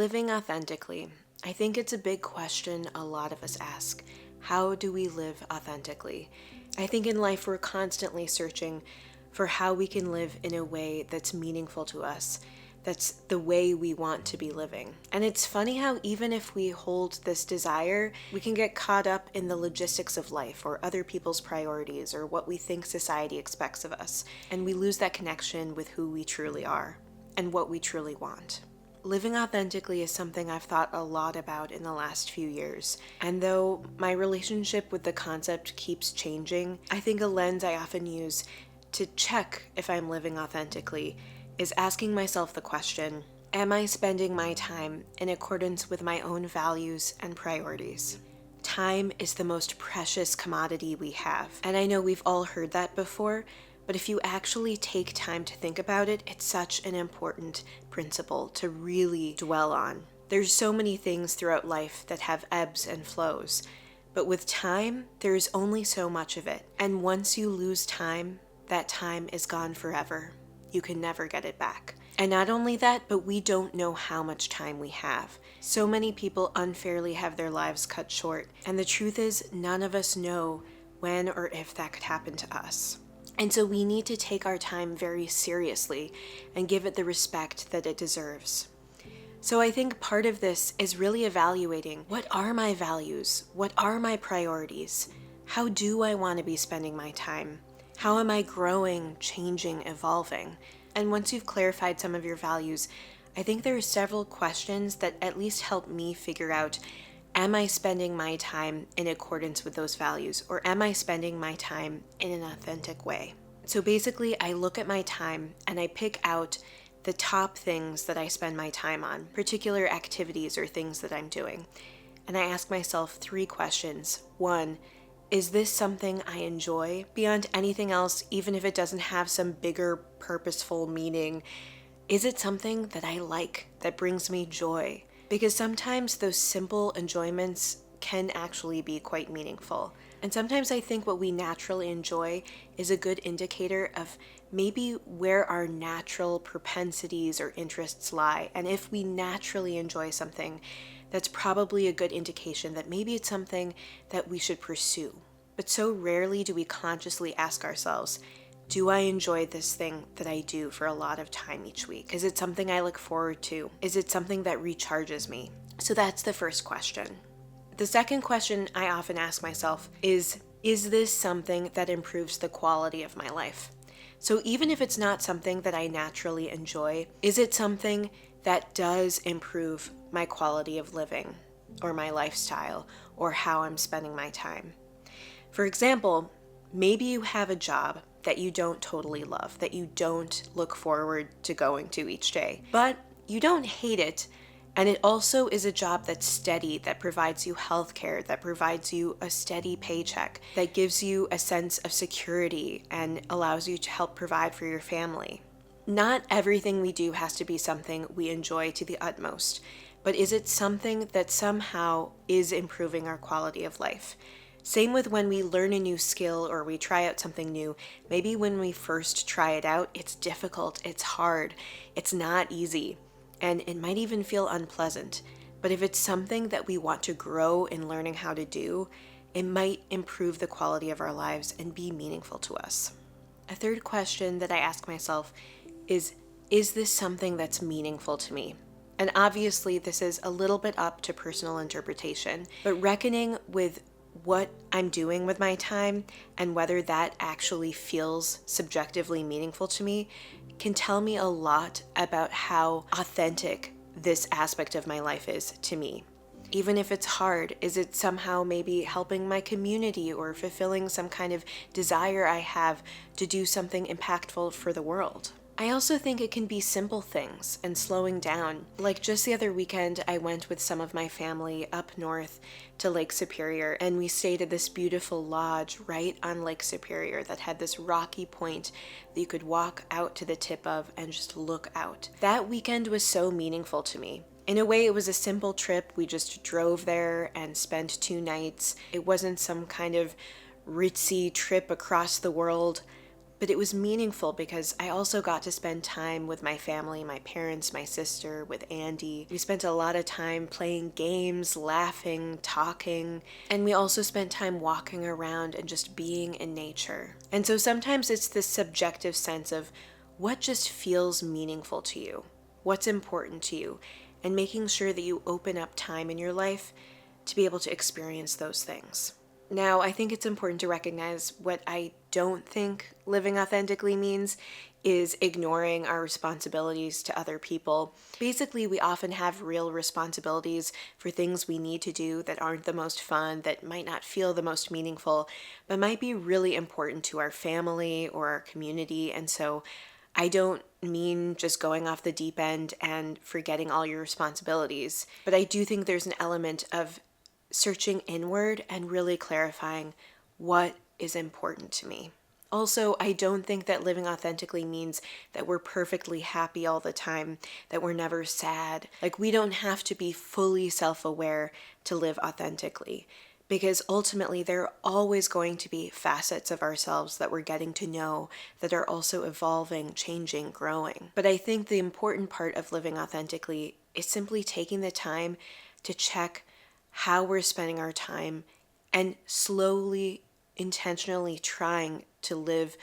Living authentically. I think it's a big question a lot of us ask. How do we live authentically? I think in life we're constantly searching for how we can live in a way that's meaningful to us, that's the way we want to be living. And it's funny how even if we hold this desire, we can get caught up in the logistics of life or other people's priorities or what we think society expects of us, and we lose that connection with who we truly are and what we truly want. Living authentically is something I've thought a lot about in the last few years. And though my relationship with the concept keeps changing, I think a lens I often use to check if I'm living authentically is asking myself the question, am I spending my time in accordance with my own values and priorities? Time is the most precious commodity we have. And I know we've all heard that before, but if you actually take time to think about it, it's such an important principle to really dwell on. There's so many things throughout life that have ebbs and flows, but with time, there's only so much of it. And once you lose time, that time is gone forever. You can never get it back. And not only that, but we don't know how much time we have. So many people unfairly have their lives cut short, and the truth is, none of us know when or if that could happen to us. And so we need to take our time very seriously and give it the respect that it deserves. So I think part of this is really evaluating, what are my values? What are my priorities? How do I want to be spending my time? How am I growing, changing, evolving? And once you've clarified some of your values, I think there are several questions that at least help me figure out, am I spending my time in accordance with those values, or am I spending my time in an authentic way? So basically, I look at my time and I pick out the top things that I spend my time on, particular activities or things that I'm doing. And I ask myself 3 questions. 1, is this something I enjoy? Beyond anything else, even if it doesn't have some bigger purposeful meaning, is it something that I like, that brings me joy? Because sometimes those simple enjoyments can actually be quite meaningful. And sometimes I think what we naturally enjoy is a good indicator of maybe where our natural propensities or interests lie. And if we naturally enjoy something, that's probably a good indication that maybe it's something that we should pursue. But so rarely do we consciously ask ourselves, do I enjoy this thing that I do for a lot of time each week? Is it something I look forward to? Is it something that recharges me? So that's the first question. The second question I often ask myself is this something that improves the quality of my life? So even if it's not something that I naturally enjoy, is it something that does improve my quality of living or my lifestyle or how I'm spending my time? For example, maybe you have a job that you don't totally love, that you don't look forward to going to each day, but you don't hate it. And it also is a job that's steady, that provides you healthcare, that provides you a steady paycheck, that gives you a sense of security and allows you to help provide for your family. Not everything we do has to be something we enjoy to the utmost, but is it something that somehow is improving our quality of life? Same with when we learn a new skill or we try out something new. Maybe when we first try it out, it's difficult, it's hard, it's not easy, and it might even feel unpleasant. But if it's something that we want to grow in learning how to do, it might improve the quality of our lives and be meaningful to us. A third question that I ask myself is this something that's meaningful to me? And obviously this is a little bit up to personal interpretation, but reckoning with what I'm doing with my time and whether that actually feels subjectively meaningful to me can tell me a lot about how authentic this aspect of my life is to me. Even if it's hard, is it somehow maybe helping my community or fulfilling some kind of desire I have to do something impactful for the world? I also think it can be simple things and slowing down. Like just the other weekend, I went with some of my family up north to Lake Superior, and we stayed at this beautiful lodge right on Lake Superior that had this rocky point that you could walk out to the tip of and just look out. That weekend was so meaningful to me. In a way, it was a simple trip. We just drove there and spent 2 nights. It wasn't some kind of ritzy trip across the world. But it was meaningful because I also got to spend time with my family, my parents, my sister, with Andy. We spent a lot of time playing games, laughing, talking, and we also spent time walking around and just being in nature. And so sometimes it's this subjective sense of what just feels meaningful to you, what's important to you, and making sure that you open up time in your life to be able to experience those things. Now, I think it's important to recognize what I don't think living authentically means is ignoring our responsibilities to other people. Basically, we often have real responsibilities for things we need to do that aren't the most fun, that might not feel the most meaningful, but might be really important to our family or our community. And so I don't mean just going off the deep end and forgetting all your responsibilities, but I do think there's an element of searching inward and really clarifying what is important to me. Also, I don't think that living authentically means that we're perfectly happy all the time, that we're never sad. Like, we don't have to be fully self-aware to live authentically, because ultimately there are always going to be facets of ourselves that we're getting to know that are also evolving, changing, growing. But I think the important part of living authentically is simply taking the time to check how we're spending our time and slowly, intentionally trying to live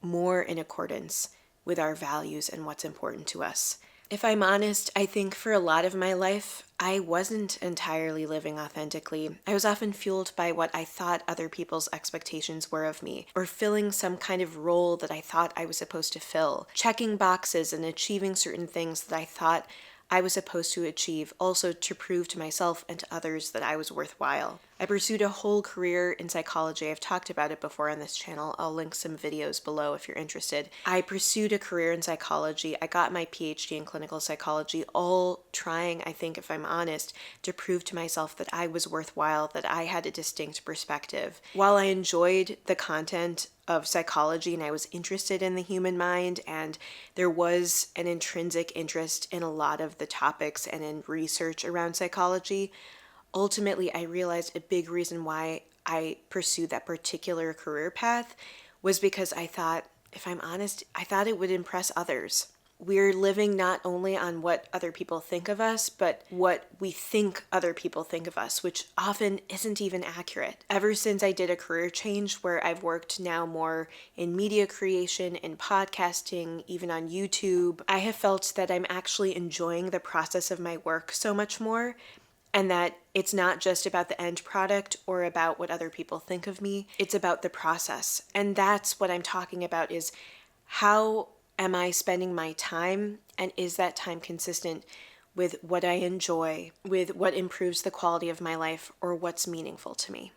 more in accordance with our values and what's important to us. If I'm honest, I think for a lot of my life, I wasn't entirely living authentically. I was often fueled by what I thought other people's expectations were of me, or filling some kind of role that I thought I was supposed to fill, checking boxes and achieving certain things that I thought I was supposed to achieve, also to prove to myself and to others that I was worthwhile. I pursued a whole career in psychology. I've talked about it before on this channel. I'll link some videos below if you're interested. I pursued a career in psychology. I got my PhD in clinical psychology, all trying, I think, if I'm honest, to prove to myself that I was worthwhile, that I had a distinct perspective. While I enjoyed the content of psychology and I was interested in the human mind, and there was an intrinsic interest in a lot of the topics and in research around psychology, ultimately I realized a big reason why I pursued that particular career path was because I thought, if I'm honest, I thought it would impress others. We're living not only on what other people think of us, but what we think other people think of us, which often isn't even accurate. Ever since I did a career change where I've worked now more in media creation, in podcasting, even on YouTube, I have felt that I'm actually enjoying the process of my work so much more, and that it's not just about the end product or about what other people think of me, it's about the process. And that's what I'm talking about, is how am I spending my time, and is that time consistent with what I enjoy, with what improves the quality of my life, or what's meaningful to me?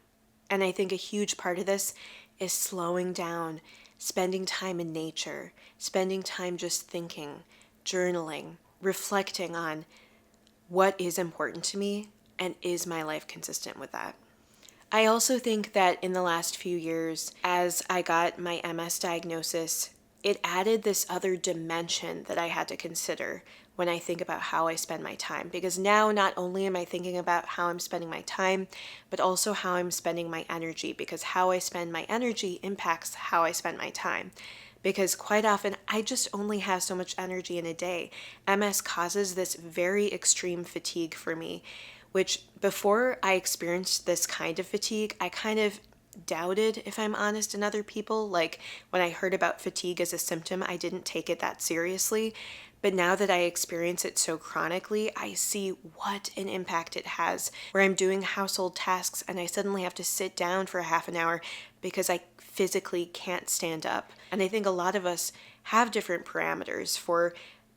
And I think a huge part of this is slowing down, spending time in nature, spending time just thinking, journaling, reflecting on what is important to me, and is my life consistent with that? I also think that in the last few years, as I got my MS diagnosis, it added this other dimension that I had to consider when I think about how I spend my time. Because now not only am I thinking about how I'm spending my time, but also how I'm spending my energy, because how I spend my energy impacts how I spend my time. Because quite often, I just only have so much energy in a day. MS causes this very extreme fatigue for me, which before I experienced this kind of fatigue, I kind of doubted, if I'm honest, in other people. Like, when I heard about fatigue as a symptom, I didn't take it that seriously. But now that I experience it so chronically, I see what an impact it has, where I'm doing household tasks and I suddenly have to sit down for a half an hour because I physically can't stand up. And I think a lot of us have different parameters for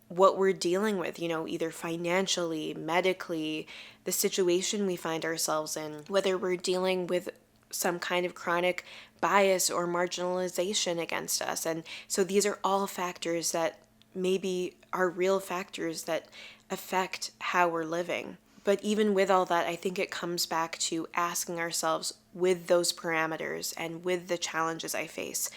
what we're dealing with, either financially, medically, the situation we find ourselves in, whether we're dealing with some kind of chronic bias or marginalization against us. And so these are all factors that maybe are real factors that affect how we're living. But even with all that, I think it comes back to asking ourselves, with those parameters and with the challenges I face,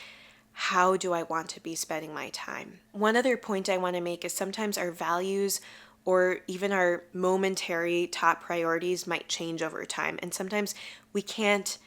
how do I want to be spending my time? One other point I want to make is sometimes our values or even our momentary top priorities might change over time. And sometimes we can't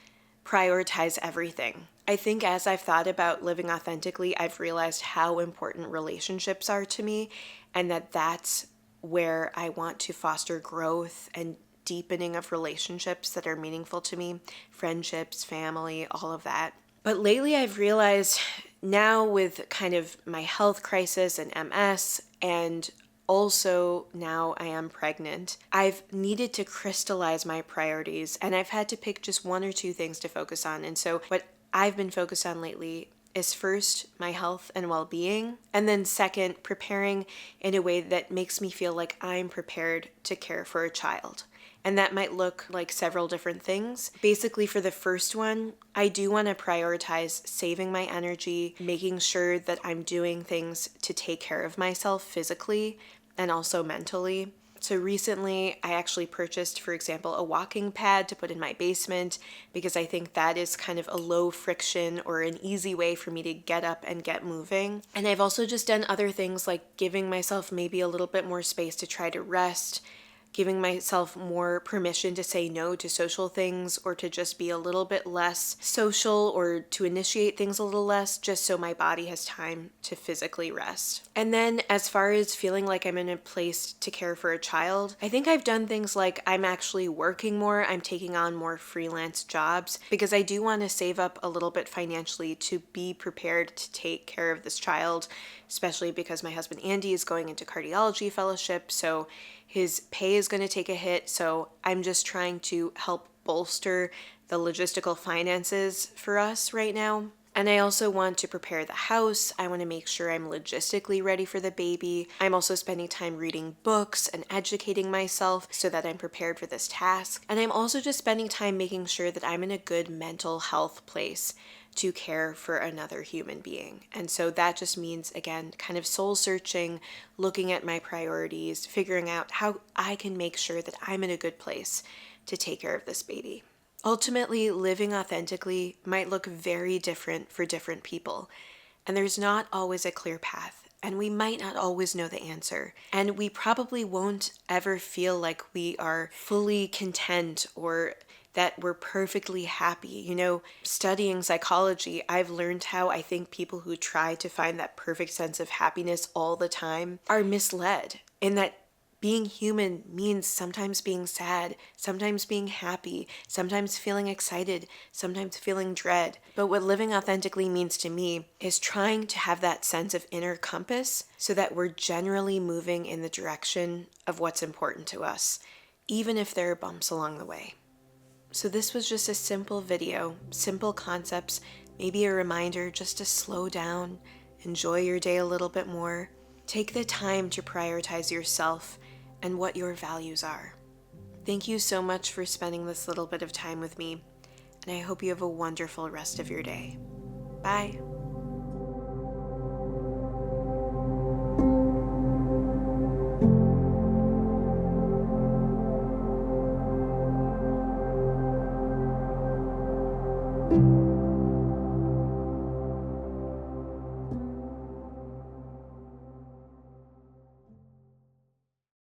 prioritize everything. I think as I've thought about living authentically, I've realized how important relationships are to me, and that's where I want to foster growth and deepening of relationships that are meaningful to me, friendships, family, all of that. But lately I've realized now with kind of my health crisis and MS, and also now I am pregnant, I've needed to crystallize my priorities, and I've had to pick just one or two things to focus on. And so what I've been focused on lately is first my health and well-being, and then second, preparing in a way that makes me feel like I'm prepared to care for a child. And that might look like several different things. Basically, for the first one, I do want to prioritize saving my energy, making sure that I'm doing things to take care of myself physically and also mentally. So recently, I actually purchased, for example, a walking pad to put in my basement because I think that is kind of a low friction or an easy way for me to get up and get moving. And I've also just done other things like giving myself maybe a little bit more space to try to rest, giving myself more permission to say no to social things or to just be a little bit less social or to initiate things a little less, just so my body has time to physically rest. And then as far as feeling like I'm in a place to care for a child, I think I've done things like I'm actually working more, I'm taking on more freelance jobs because I do want to save up a little bit financially to be prepared to take care of this child, especially because my husband Andy is going into cardiology fellowship, so his pay is going to take a hit. So I'm just trying to help bolster the logistical finances for us right now. And I also want to prepare the house. I want to make sure I'm logistically ready for the baby. I'm also spending time reading books and educating myself so that I'm prepared for this task. And I'm also just spending time making sure that I'm in a good mental health place to care for another human being. And so that just means, again, kind of soul searching, looking at my priorities, figuring out how I can make sure that I'm in a good place to take care of this baby. Ultimately, living authentically might look very different for different people, and there's not always a clear path, and we might not always know the answer, and we probably won't ever feel like we are fully content or that we're perfectly happy. You know, studying psychology, I've learned how I think people who try to find that perfect sense of happiness all the time are misled, in that being human means sometimes being sad, sometimes being happy, sometimes feeling excited, sometimes feeling dread. But what living authentically means to me is trying to have that sense of inner compass so that we're generally moving in the direction of what's important to us, even if there are bumps along the way. So this was just a simple video, simple concepts, maybe a reminder just to slow down, enjoy your day a little bit more. Take the time to prioritize yourself and what your values are. Thank you so much for spending this little bit of time with me, and I hope you have a wonderful rest of your day. Bye.